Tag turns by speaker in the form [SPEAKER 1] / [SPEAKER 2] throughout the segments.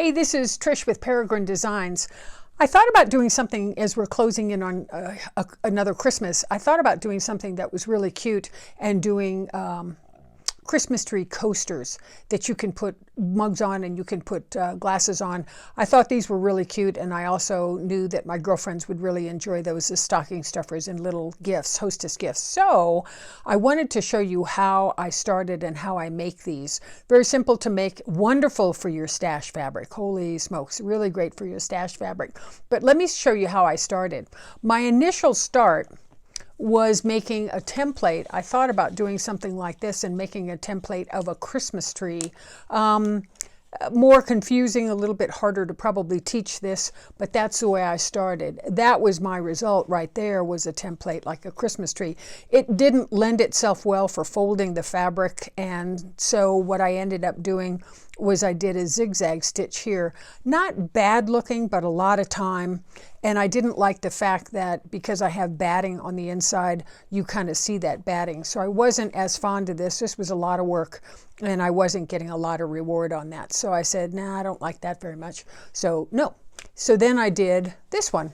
[SPEAKER 1] Hey, this is Trish with Peregrine Designs. I thought about doing something as we're closing in on another Christmas. I thought about doing something that was really cute and doing Christmas tree coasters that you can put mugs on and you can put glasses on. I thought these were really cute, and I also knew that my girlfriends would really enjoy those as stocking stuffers and little gifts, hostess gifts. So I wanted to show you how I started and how I make these. Very simple to make, wonderful for your stash fabric. Holy smokes, really great for your stash fabric. But let me show you how I started. My initial start was making a template. I thought about doing something like this and making a template of a Christmas tree. More confusing, a little bit harder to probably teach this, but that's the way I started. That was my result right there, was a template like a Christmas tree. It didn't lend itself well for folding the fabric, and so what I ended up doing was I did a zigzag stitch here. Not bad looking, but a lot of time. And I didn't like the fact that because I have batting on the inside, you kind of see that batting. So I wasn't as fond of this. This was a lot of work, and I wasn't getting a lot of reward on that. So I said, nah, I don't like that very much. So no. So then I did this one.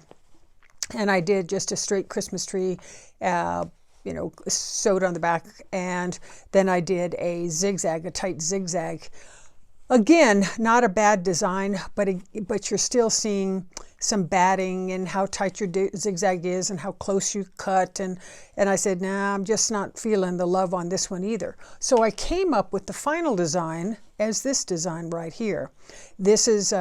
[SPEAKER 1] And I did just a straight Christmas tree, sewed on the back. And then I did a zigzag, a tight zigzag. Again, not a bad design, but you're still seeing some batting and how tight your zigzag is and how close you cut. And I said, nah, I'm just not feeling the love on this one either. So I came up with the final design as this design right here. This is,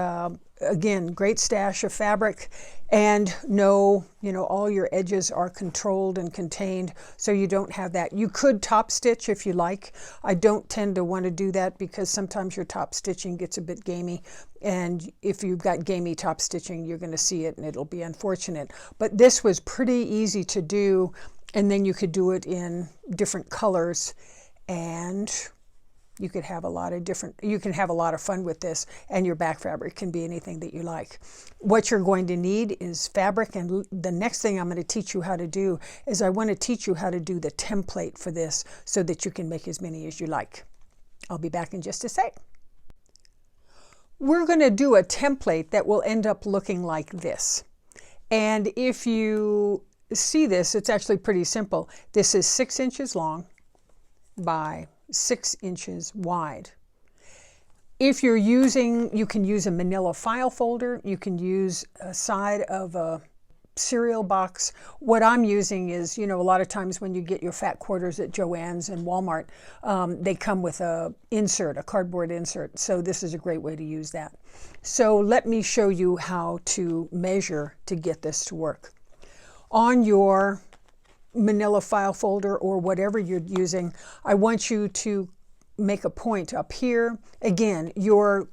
[SPEAKER 1] again, great stash of fabric, and all your edges are controlled and contained, so you don't have that. You could top stitch if you like. I don't tend to want to do that because sometimes your top stitching gets a bit gamey, and if you've got gamey top stitching, you're going to see it and it'll be unfortunate. But this was pretty easy to do, and then you could do it in different colors, and you can have a lot of fun with this, and your back fabric can be anything that you like. What you're going to need is fabric, and the next thing I'm going to teach you how to do is I want to teach you how to do the template for this so that you can make as many as you like. I'll be back in just a sec. We're going to do a template that will end up looking like this. And if you see this, it's actually pretty simple. This is 6 inches long by 6 inches wide. If you're using, you can use a manila file folder, you can use a side of a cereal box. What I'm using is, a lot of times when you get your fat quarters at Joann's and Walmart, they come with a cardboard insert. So this is a great way to use that. So let me show you how to measure to get this to work. On your manila file folder or whatever you're using, I want you to make a point up here. Again, your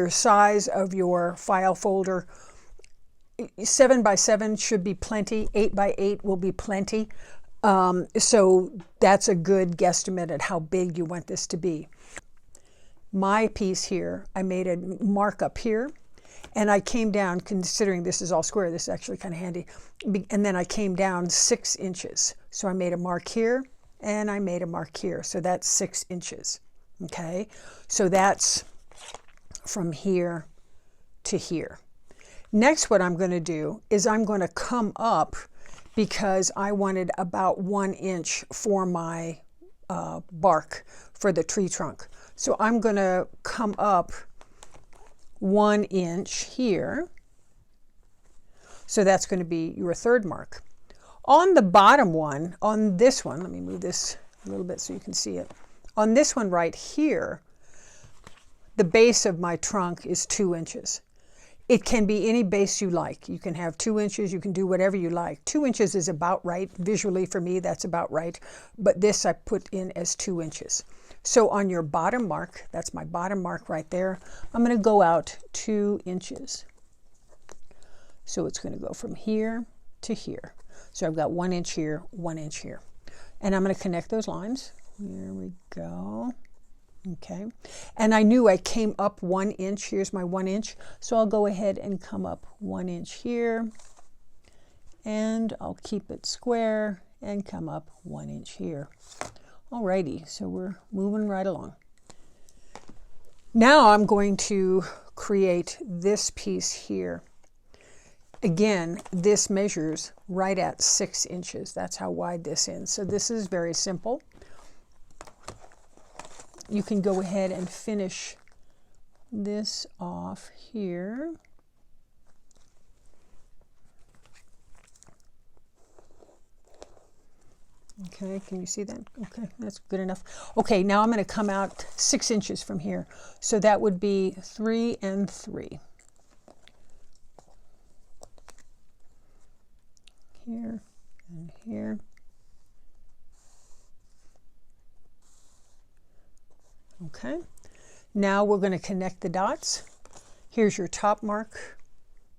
[SPEAKER 1] size of your file folder, 7 by 7 should be plenty. 8 by 8 will be plenty. So that's a good guesstimate at how big you want this to be. My piece here, I made a mark up here, and I came down, considering this is all square, this is actually kind of handy, and then I came down 6 inches. So I made a mark here, and I made a mark here. So that's 6 inches, okay? So that's from here to here. Next, what I'm going to do is I'm going to come up, because I wanted about 1 inch for my bark for the tree trunk. So I'm going to come up 1 inch here. So that's going to be your third mark. On the bottom one, on this one, let me move this a little bit so you can see it. On this one right here, the base of my trunk is 2 inches. It can be any base you like. You can have 2 inches, you can do whatever you like. 2 inches is about right. Visually for me, that's about right. But this I put in as 2 inches. So on your bottom mark, that's my bottom mark right there, I'm going to go out 2 inches. So it's going to go from here to here. So I've got 1 inch here, 1 inch here. And I'm going to connect those lines. Here we go. Okay. And I knew I came up 1 inch. Here's my 1 inch. So I'll go ahead and come up 1 inch here. And I'll keep it square and come up 1 inch here. Alrighty, so we're moving right along. Now I'm going to create this piece here. Again, this measures right at 6 inches. That's how wide this is. So this is very simple. You can go ahead and finish this off here. Okay, can you see that? Okay, that's good enough. Okay, now I'm going to come out 6 inches from here. So that would be 3 and 3. Here and here. Okay, now we're going to connect the dots. Here's your top mark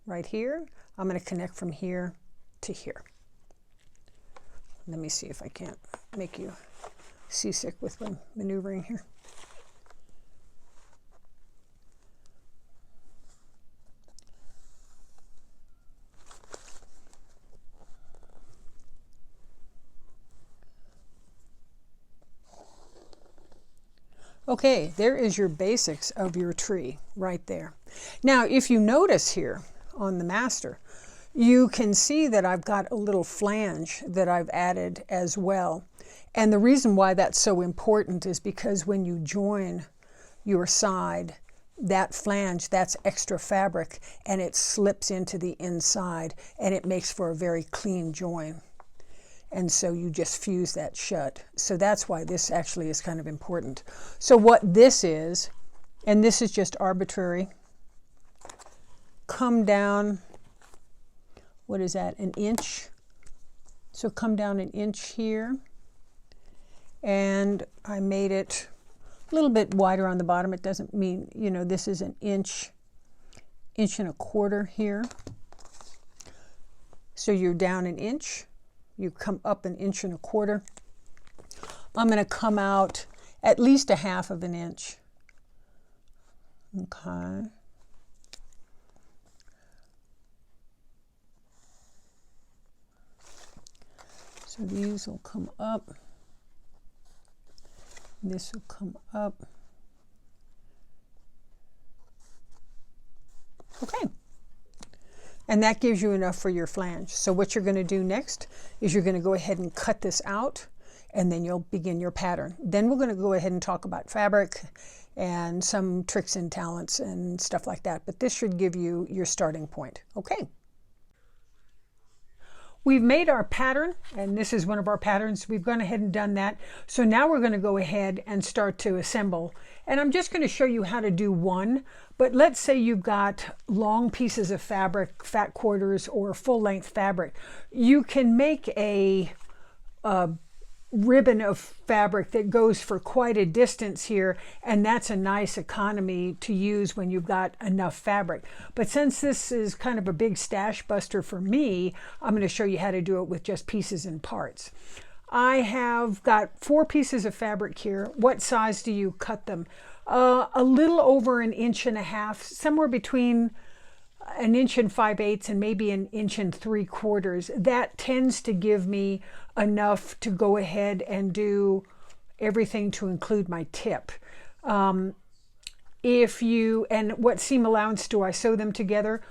[SPEAKER 1] right here. I'm going to connect from here to here. Let me see if I can't make you seasick with my maneuvering here. Okay, there is your basics of your tree right there. Now, if you notice here on the master, you can see that I've got a little flange that I've added as well. And the reason why that's so important is because when you join your side, that flange, that's extra fabric, and it slips into the inside, and it makes for a very clean join. And so you just fuse that shut. So that's why this actually is kind of important. So what this is, and this is just arbitrary, come down, what is that, an inch? So come down an inch here, and I made it a little bit wider on the bottom. It doesn't mean, you know, this is an inch, inch and a quarter here. So you're down an inch, you come up an inch and a quarter. I'm going to come out at least a half of an inch. Okay. So these will come up. This will come up. Okay. And that gives you enough for your flange. So what you're going to do next is you're going to go ahead and cut this out, and then you'll begin your pattern. Then we're going to go ahead and talk about fabric and some tricks and talents and stuff like that. But this should give you your starting point. Okay. We've made our pattern, and this is one of our patterns. We've gone ahead and done that. So now we're going to go ahead and start to assemble. And I'm just going to show you how to do one. But let's say you've got long pieces of fabric, fat quarters, or full-length fabric. You can make a ribbon of fabric that goes for quite a distance here, and that's a nice economy to use when you've got enough fabric. But since this is kind of a big stash buster for me, I'm going to show you how to do it with just pieces and parts. I have got 4 pieces of fabric here. What size do you cut them? A little over 1.5 inches, somewhere between 1 5/8 inches and maybe 1 3/4 inches. That tends to give me enough to go ahead and do everything to include my tip. And what seam allowance do I sew them together?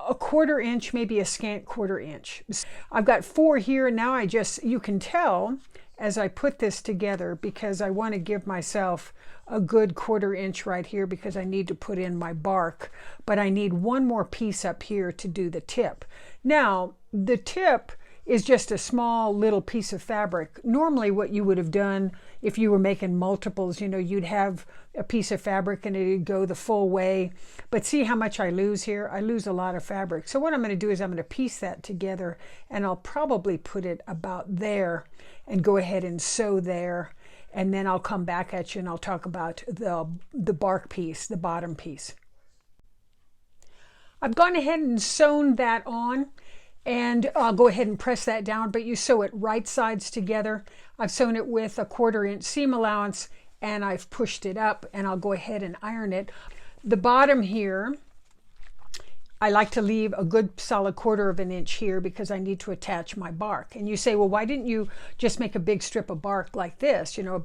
[SPEAKER 1] 1/4 inch, maybe a scant 1/4 inch. I've got 4 here, and now you can tell as I put this together, because I want to give myself a good 1/4 inch right here because I need to put in my bark, but I need one more piece up here to do the tip. Now, the tip is just a small little piece of fabric. Normally what you would have done if you were making multiples, you know, you'd have a piece of fabric and it'd go the full way. But see how much I lose here? I lose a lot of fabric. So what I'm going to do is I'm going to piece that together, and I'll probably put it about there and go ahead and sew there. And then I'll come back at you and I'll talk about the bark piece, the bottom piece. I've gone ahead and sewn that on, and I'll go ahead and press that down, but you sew it right sides together. I've sewn it with a 1/4 inch seam allowance, and I've pushed it up, and I'll go ahead and iron it. The bottom here I like to leave a good solid 1/4 of an inch here because I need to attach my bark. And you say, well, why didn't you just make a big strip of bark like this, you know, a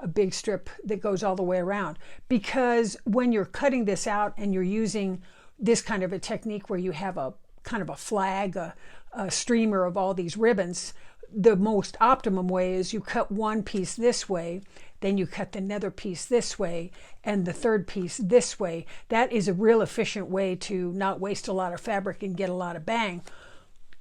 [SPEAKER 1] big strip that goes all the way around? Because when you're cutting this out and you're using this kind of a technique where you have a kind of a flag, a streamer of all these ribbons, the most optimum way is you cut one piece this way, then you cut another piece this way, and the third piece this way. That is a real efficient way to not waste a lot of fabric and get a lot of bang.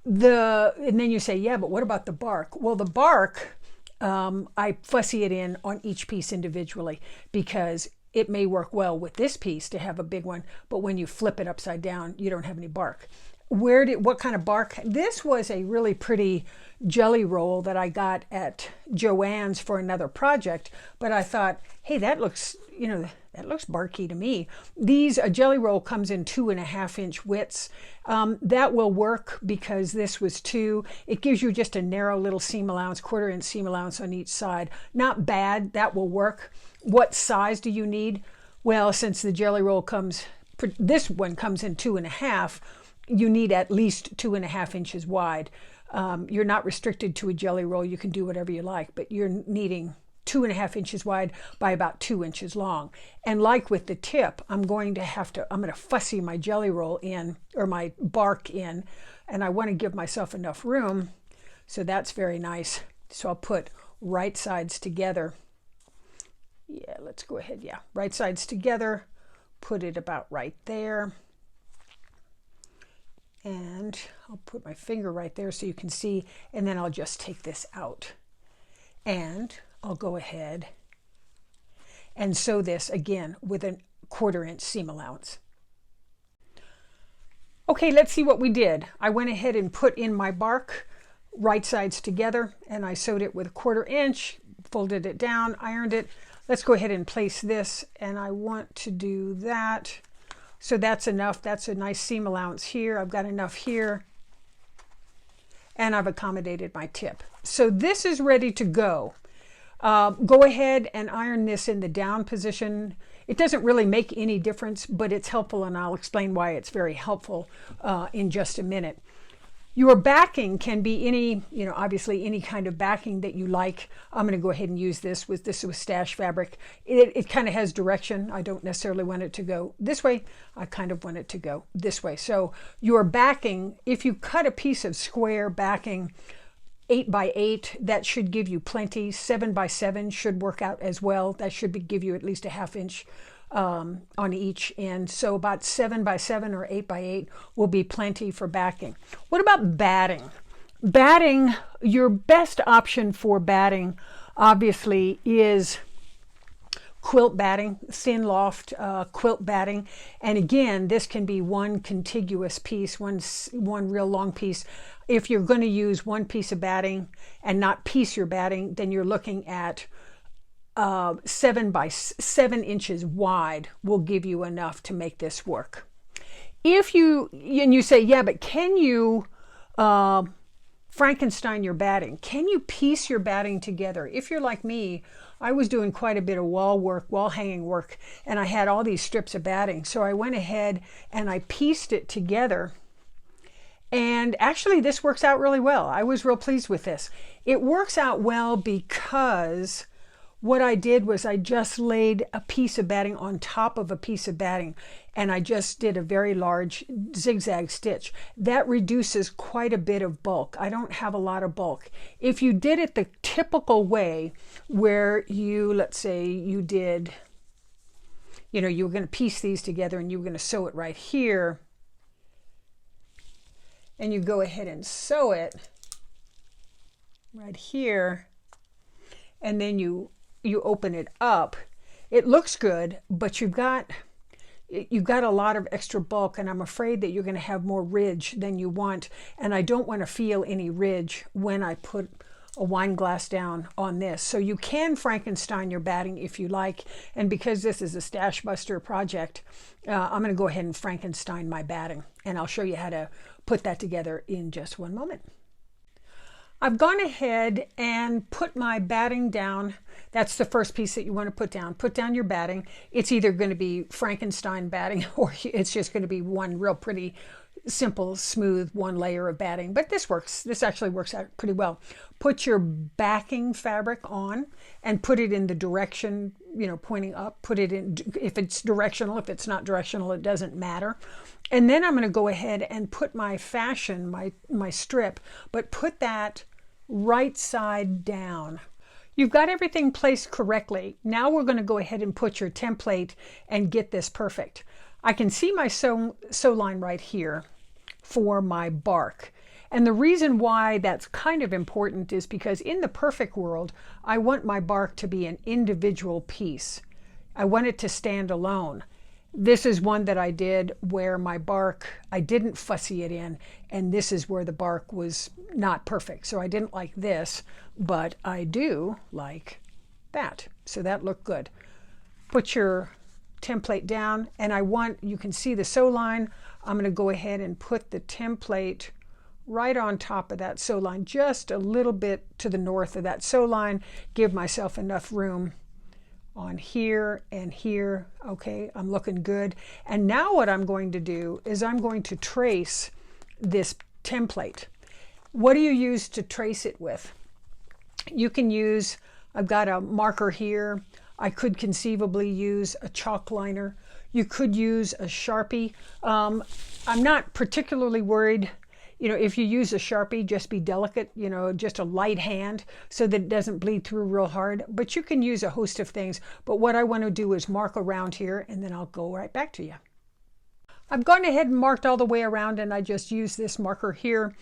[SPEAKER 1] And then you say, yeah, but what about the bark? Well, the bark, I fussy it in on each piece individually because it may work well with this piece to have a big one, but when you flip it upside down, you don't have any bark. What kind of bark? This was a really pretty jelly roll that I got at Joann's for another project, but I thought, hey, that looks, you know, that looks barky to me. A jelly roll comes in 2.5 inch widths. That will work because this was 2. It gives you just a narrow little seam allowance, 1/4 inch seam allowance on each side. Not bad, that will work. What size do you need? Well, since the jelly roll this one comes in 2.5, you need at least 2.5 inches wide. You're not restricted to a jelly roll. You can do whatever you like, but you're needing 2.5 inches wide by about 2 inches long. And like with the tip, I'm going to fussy my jelly roll in, or my bark in, and I want to give myself enough room. So that's very nice. So I'll put right sides together. Yeah, let's go ahead. Yeah, right sides together, put it about right there. And I'll put my finger right there so you can see, and then I'll just take this out. And I'll go ahead and sew this again with a 1/4 inch seam allowance. Okay, let's see what we did. I went ahead and put in my bark right sides together, and I sewed it with a 1/4 inch, folded it down, ironed it. Let's go ahead and place this, and I want to do that. So that's enough. That's a nice seam allowance here. I've got enough here. And I've accommodated my tip. So this is ready to go. Go ahead and iron this in the down position. It doesn't really make any difference, but it's helpful, and I'll explain why it's very helpful in just a minute. Your backing can be any, obviously any kind of backing that you like. I'm going to go ahead and use this with stash fabric. It kind of has direction. I don't necessarily want it to go this way. I kind of want it to go this way. So your backing, if you cut a piece of square backing 8 by 8, that should give you plenty. 7 by 7 should work out as well. That should give you at least a 1/2 inch on each end. So about 7 by 7 or 8 by 8 will be plenty for backing. What about batting? Batting, your best option for batting obviously is quilt batting, thin loft quilt batting. And again, this can be one contiguous piece, one real long piece. If you're going to use one piece of batting and not piece your batting, then you're looking at 7 by 7 inches wide will give you enough to make this work. And you say, yeah, but can you Frankenstein your batting? Can you piece your batting together? If you're like me, I was doing quite a bit of wall hanging work, and I had all these strips of batting. So I went ahead and I pieced it together. And actually this works out really well. I was real pleased with this. It works out well because what I did was I just laid a piece of batting on top of a piece of batting, and I just did a very large zigzag stitch. That reduces quite a bit of bulk. I don't have a lot of bulk. If you did it the typical way, where let's say you did, you were going to piece these together and you were going to sew it right here, and you go ahead and sew it right here, and then you open it up, it looks good, but you've got a lot of extra bulk, and I'm afraid that you're going to have more ridge than you want, and I don't want to feel any ridge when I put a wine glass down on this. So you can Frankenstein your batting if you like, and because this is a Stash Buster project, I'm going to go ahead and Frankenstein my batting, and I'll show you how to put that together in just one moment. I've gone ahead and put my batting down. That's the first piece that you want to put down. Put down your batting. It's either going to be Frankenstein batting or it's just going to be one real pretty, simple, smooth one layer of batting. But this works. This actually works out pretty well. Put your backing fabric on and put it in the direction, you know, pointing up. Put it in, if it's directional. If it's not directional, it doesn't matter. And then I'm going to go ahead and put my fashion, my strip, but put that right side down. You've got everything placed correctly. Now we're going to go ahead and put your template and get this perfect. I can see my sew line right here for my bark. And the reason why that's kind of important is because in the perfect world, I want my bark to be an individual piece. I want it to stand alone. This is one that I did where my bark, I didn't fussy it in, and this is where the bark was not perfect. So I didn't like this, but I do like that. So that looked good. Put your template down, and you can see the sew line. I'm going to go ahead and put the template right on top of that sew line, just a little bit to the north of that sew line. Give myself enough room on here and here. Okay, I'm looking good. And now what I'm going to do is I'm going to trace this template. What do you use to trace it with? You can use, I've got a marker here. I could conceivably use a chalk liner. You could use a Sharpie. I'm not particularly worried. You know, if you use a Sharpie, just be delicate, you know, just a light hand so that it doesn't bleed through real hard. But you can use a host of things. But what I want to do is mark around here, and then I'll go right back to you. I've gone ahead and marked all the way around, and I just used this marker here.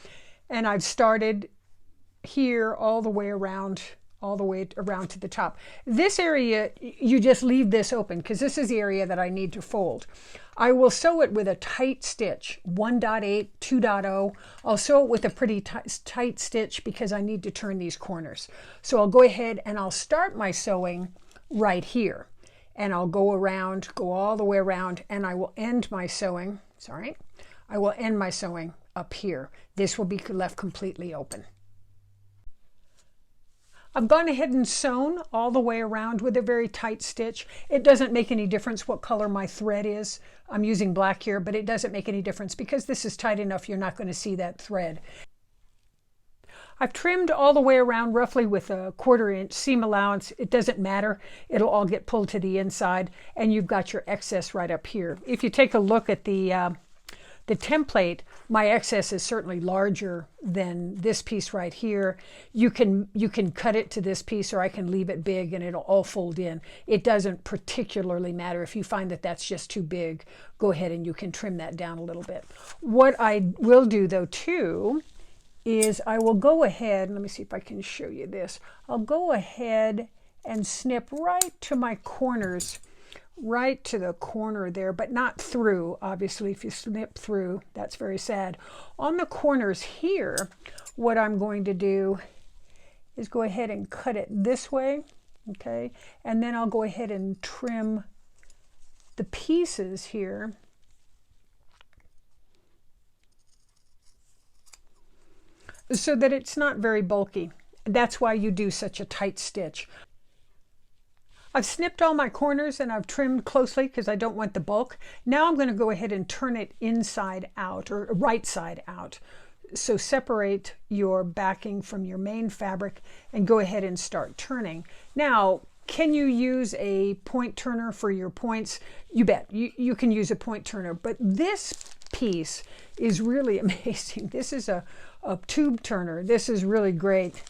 [SPEAKER 1] And I've started here all the way around to the top. This area, you just leave this open because this is the area that I need to fold. I will sew it with a tight stitch, 1.8, 2.0. I'll sew it with a pretty tight stitch because I need to turn these corners. So I'll go ahead and I'll start my sewing right here. And I'll go around, go all the way around, and I will end my sewing, I will end my sewing up here. This will be left completely open. I've gone ahead and sewn all the way around with a very tight stitch. It doesn't make any difference what color my thread is. I'm using black here, but it doesn't make any difference because this is tight enough you're not going to see that thread. I've trimmed all the way around roughly with a 1/4 inch seam allowance. It doesn't matter. It'll all get pulled to the inside, and you've got your excess right up here. If you take a look at the template, my excess is certainly larger than this piece right here. You can cut it to this piece, or I can leave it big and it'll all fold in. It doesn't particularly matter. If you find that that's just too big, go ahead and you can trim that down a little bit. What I will do though too is I will go ahead, let me see if I can show you this. I'll go ahead and snip right to my corners, right to the corner there, but not through. Obviously, if you snip through, that's very sad. On the corners here, what I'm going to do is go ahead and cut it this way, okay? And then I'll go ahead and trim the pieces here. So that it's not very bulky. That's why you do such a tight stitch. I've snipped all my corners and I've trimmed closely because I don't want the bulk. Now I'm going to go ahead and turn it inside out, or right side out. So separate your backing from your main fabric and go ahead and start turning. Now, can you use a point turner for your points? You bet. You can use a point turner, but this piece is really amazing. This is a tube turner. This is really great.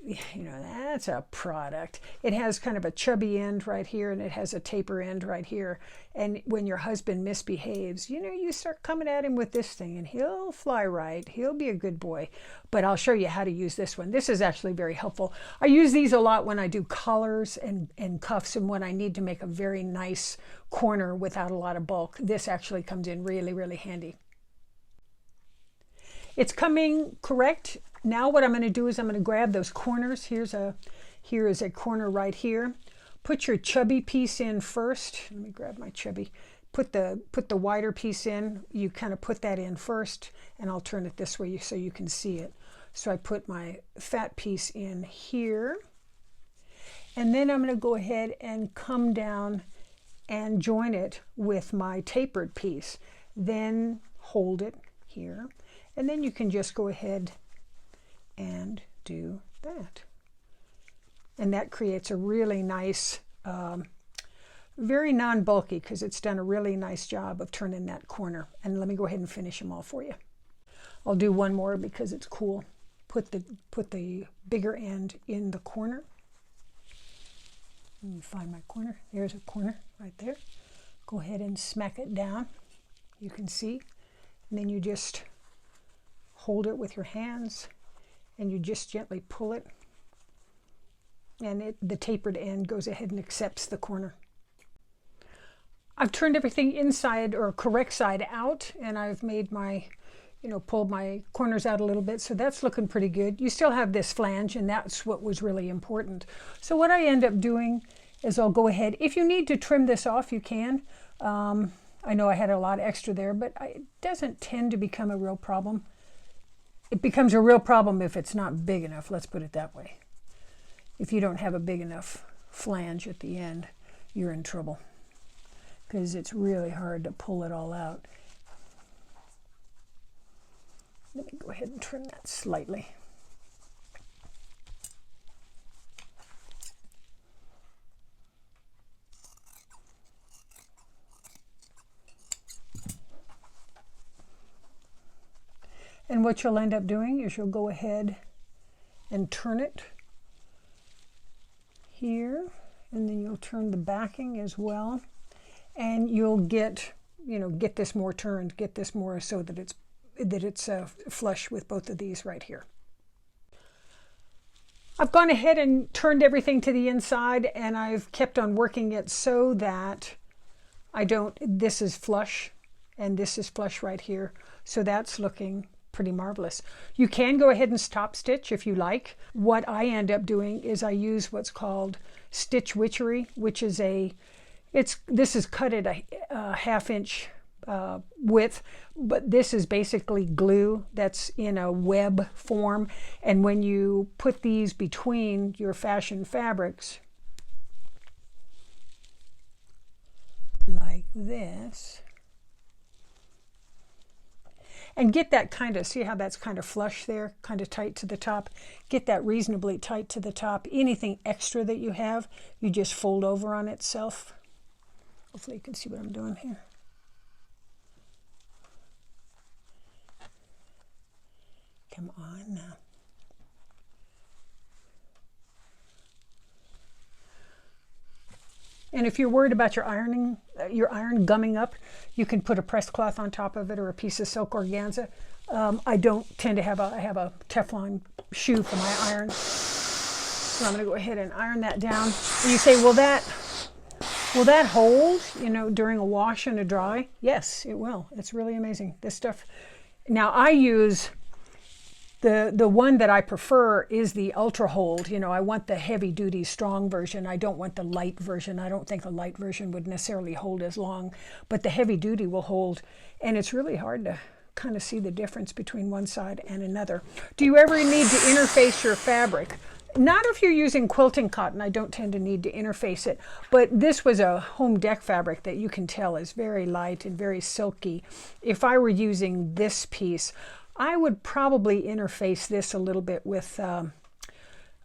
[SPEAKER 1] You know, that's a product. It has kind of a chubby end right here, and it has a taper end right here. And when your husband misbehaves, you know, you start coming at him with this thing and he'll fly right. He'll be a good boy. But I'll show you how to use this one. This is actually very helpful. I use these a lot when I do collars and cuffs, and when I need to make a very nice corner without a lot of bulk. This actually comes in really, really handy. It's coming correct. Now what I'm going to do is I'm going to grab those corners. Here is a corner right here. Put your chubby piece in first. Let me grab my chubby. Put the wider piece in. You kind of put that in first, and I'll turn it this way so you can see it. So I put my fat piece in here. And then I'm going to go ahead and come down and join it with my tapered piece. Then hold it here. And then you can just go ahead and do that. And that creates a really nice, very non-bulky, because it's done a really nice job of turning that corner. And let me go ahead and finish them all for you. I'll do one more because it's cool. Put the bigger end in the corner. Let me find my corner. There's a corner right there. Go ahead and smack it down. You can see. And then you just hold it with your hands and you just gently pull it. And the tapered end goes ahead and accepts the corner. I've turned everything inside or correct side out, and I've made my, pulled my corners out a little bit, so that's looking pretty good. You still have this flange, and that's what was really important. So what I end up doing is I'll go ahead. If you need to trim this off, you can. I know I had a lot extra there, but it doesn't tend to become a real problem. It becomes a real problem if it's not big enough, let's put it that way. If you don't have a big enough flange at the end, you're in trouble, because it's really hard to pull it all out. Let me go ahead and trim that slightly. And what you'll end up doing is you'll go ahead and turn it here, and then you'll turn the backing as well. And you'll get this more turned, get this more so that it's flush with both of these right here. I've gone ahead and turned everything to the inside, and I've kept on working it so that this is flush and this is flush right here. So that's looking pretty marvelous. You can go ahead and stop stitch if you like. What I end up doing is I use what's called stitch witchery, which is this is cut at a 1/2 inch width, but this is basically glue that's in a web form. And when you put these between your fashion fabrics, like this, and get that kind of, see how that's kind of flush there, kind of tight to the top. Get that reasonably tight to the top. Anything extra that you have, you just fold over on itself. Hopefully you can see what I'm doing here. Come on now. And if you're worried about your iron gumming up, you can put a pressed cloth on top of it or a piece of silk organza. I don't tend to have I have a Teflon shoe for my iron. So I'm going to go ahead and iron that down. And you say, will that hold, during a wash and a dry? Yes, it will. It's really amazing. This stuff. Now I use the one that I prefer is the Ultra Hold. I want the heavy duty strong version. I don't want the light version. I don't think the light version would necessarily hold as long, but the heavy duty will hold. And it's really hard to kind of see the difference between one side and another. Do you ever need to interface your fabric? Not if you're using quilting cotton. I don't tend to need to interface it, but this was a home deck fabric that you can tell is very light and very silky. If I were using this piece, I would probably interface this a little bit with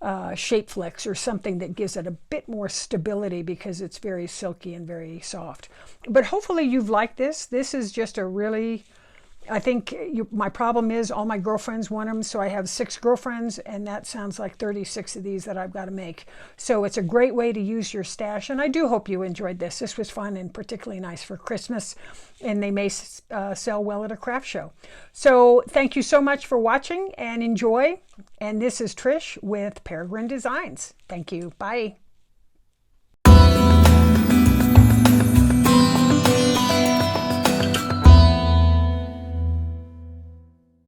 [SPEAKER 1] Shapeflex or something that gives it a bit more stability, because it's very silky and very soft. But hopefully you've liked this. This is just a really, I think my problem is all my girlfriends want them, so I have 6 girlfriends, and that sounds like 36 of these that I've got to make. So it's a great way to use your stash, and I do hope you enjoyed this. This was fun and particularly nice for Christmas, and they may sell well at a craft show. So thank you so much for watching, and enjoy. And this is Trish with Peregrine Designs. Thank you. Bye.